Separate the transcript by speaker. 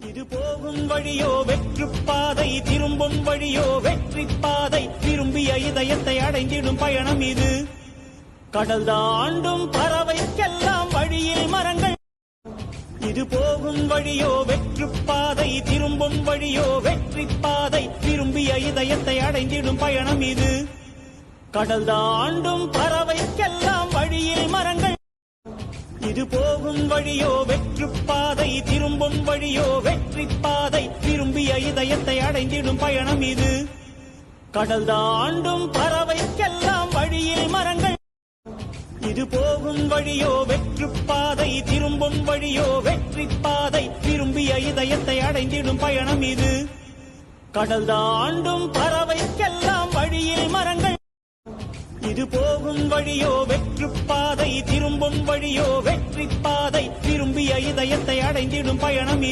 Speaker 1: இது போகும் வழியோ வெற்றுப்பாதை, திரும்பும் வழியோ வெற்றி பாதை, விரும்பிய இதயத்தை அடைந்திடும் பயணம் இது. கடல் தாண்டும் பறவைக்கெல்லாம் வழியில் மரங்கள். இது போகும் வழியோ வெற்றுப்பாதை, திரும்பும் வழியோ வெற்றி பாதை, விரும்பிய இதயத்தை அடைந்திடும் பயணம் இது. கடல் தாண்டும் பறவைக்கெல்லாம் வழியில் மரங்கள். இது போகும் வழியோ வெற்றுப்பாதை, திரும்பும் வழியோ வெற்றி பாதை, விரும்பிய இதயத்தை அடைந்திடும் பயணம் இது. கடல் தாண்டும் பறவைக்கெல்லாம் வழியில் மரங்கள். இது போகும் வழியோ வெற்றுப்பாதை, திரும்பும் வழியோ வெற்றி பாதை, விரும்பிய இதயத்தை அடைந்திடும் பயணம் இது. கடல் தாண்டும் பறவைக்கெல்லாம் வழியில் மரங்கள். இது போகும் வழியோ வெற்றுப்பாதை, திரும்பும் வழியோ வெற்றி பாதை, விரும்பிய இதயத்தை அடைந்திடும் பயணம் இது.